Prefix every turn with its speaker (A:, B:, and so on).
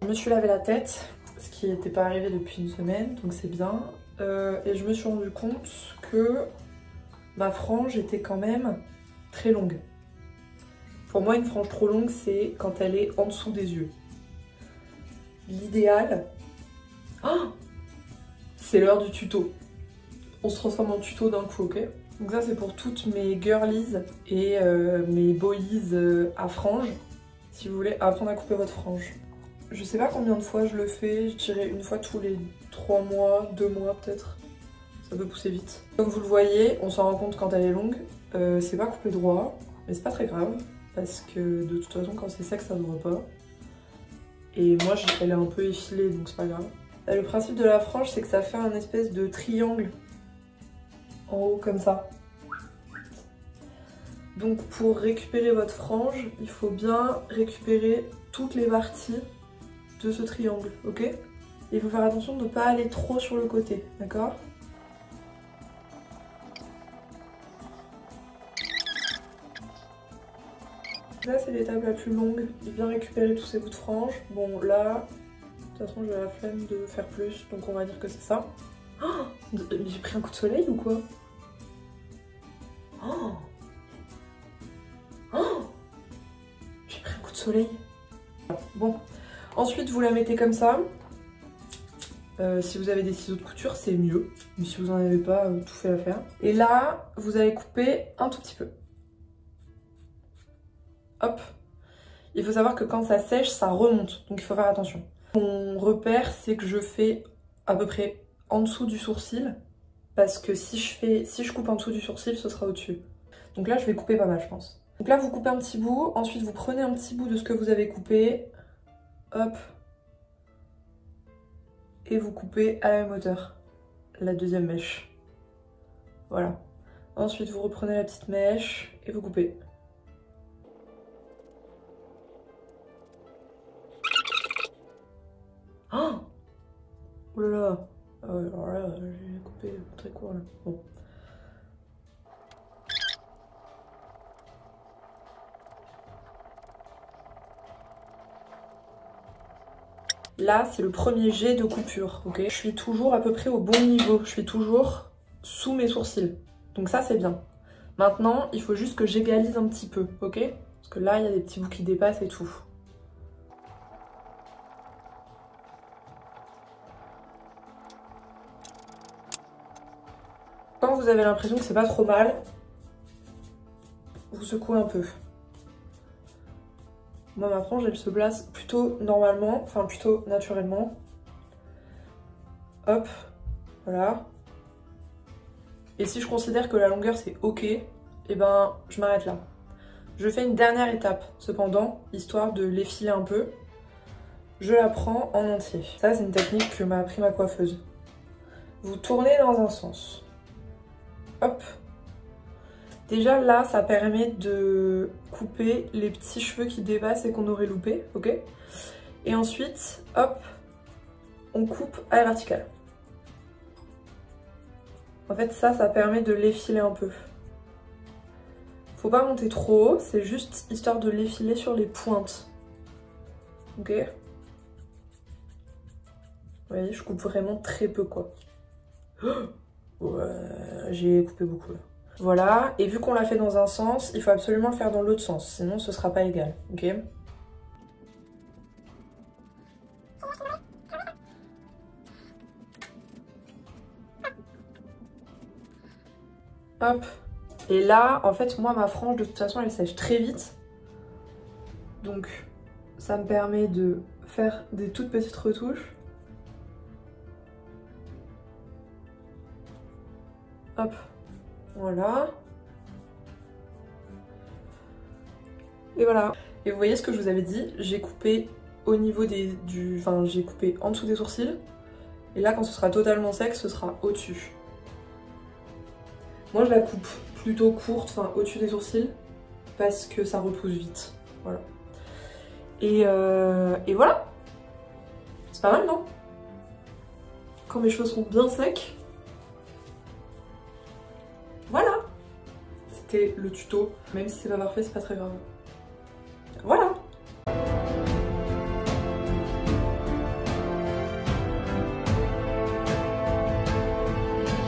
A: Je me suis lavé la tête, ce qui n'était pas arrivé depuis une semaine, donc c'est bien. Et je me suis rendu compte que ma frange était quand même très longue. Pour moi, une frange trop longue, c'est quand elle est en dessous des yeux. L'idéal, c'est l'heure du tuto. On se transforme en tuto d'un coup, ok? Donc ça, c'est pour toutes mes girlies et mes boys à frange. Si vous voulez apprendre à couper votre frange. Je sais pas combien de fois je le fais, je dirais une fois tous les 3 mois, 2 mois peut-être. Ça peut pousser vite. Comme vous le voyez, on s'en rend compte quand elle est longue. C'est pas coupé droit, mais c'est pas très grave. Parce que de toute façon, quand c'est sec, ça ne voit pas. Et moi, elle est un peu effilée, donc c'est pas grave. Le principe de la frange, c'est que ça fait un espèce de triangle en haut, comme ça. Donc pour récupérer votre frange, il faut bien récupérer toutes les parties de ce triangle, ok? Et il faut faire attention de ne pas aller trop sur le côté, d'accord? Là, c'est l'étape la plus longue, de bien récupérer tous ces bouts de frange. Bon, là, de toute façon, j'ai la flemme de faire plus, donc on va dire que c'est ça. Oh, j'ai pris un coup de soleil ou quoi? Oh, oh, j'ai pris un coup de soleil. Bon, ensuite, vous la mettez comme ça. Si vous avez des ciseaux de couture, c'est mieux. Mais si vous n'en avez pas, tout fait à faire. Et là, vous allez couper un tout petit peu. Hop. Il faut savoir que quand ça sèche, ça remonte. Donc il faut faire attention. Mon repère, c'est que je fais à peu près en dessous du sourcil. Parce que si je coupe en dessous du sourcil, ce sera au-dessus. Donc là, je vais couper pas mal, je pense. Donc là, vous coupez un petit bout. Ensuite, vous prenez un petit bout de ce que vous avez coupé. Hop. Et vous coupez à la même hauteur. La deuxième mèche. Voilà. Ensuite, vous reprenez la petite mèche et vous coupez. Oh, oh là là. Alors là, j'ai coupé très court là. Bon. Là, c'est le premier jet de coupure, ok? Je suis toujours à peu près au bon niveau. Je suis toujours sous mes sourcils. Donc ça, c'est bien. Maintenant, il faut juste que j'égalise un petit peu, ok? Parce que là, il y a des petits bouts qui dépassent et tout. Quand vous avez l'impression que c'est pas trop mal, vous secouez un peu. Moi, ma frange, elle se place plutôt normalement, enfin plutôt naturellement. Hop, voilà. Et si je considère que la longueur c'est ok, et ben je m'arrête là. Je fais une dernière étape, cependant, histoire de l'effiler un peu. Je la prends en entier. Ça, c'est une technique que m'a appris ma coiffeuse. Vous tournez dans un sens. Hop. Déjà là, ça permet de couper les petits cheveux qui dépassent et qu'on aurait loupé, ok? Et ensuite, hop, on coupe à la verticale. En fait, ça permet de l'effiler un peu. Faut pas monter trop haut, c'est juste histoire de l'effiler sur les pointes. Ok? Vous voyez, je coupe vraiment très peu, quoi. Ouais, j'ai coupé beaucoup là. Voilà, et vu qu'on l'a fait dans un sens, il faut absolument le faire dans l'autre sens, sinon ce sera pas égal, ok? Hop. Et là, en fait, moi, ma frange, de toute façon, elle sèche très vite. Donc, ça me permet de faire des toutes petites retouches. Hop. Voilà. Et voilà. Et vous voyez ce que je vous avais dit, j'ai coupé au niveau enfin, j'ai coupé en dessous des sourcils. Et là, quand ce sera totalement sec, ce sera au-dessus. Moi, je la coupe plutôt courte, enfin au-dessus des sourcils, parce que ça repousse vite. Voilà. Et voilà. C'est pas mal, non? Quand mes cheveux seront bien secs. Voilà. C'était le tuto. Même si c'est pas parfait, c'est pas très grave. Voilà.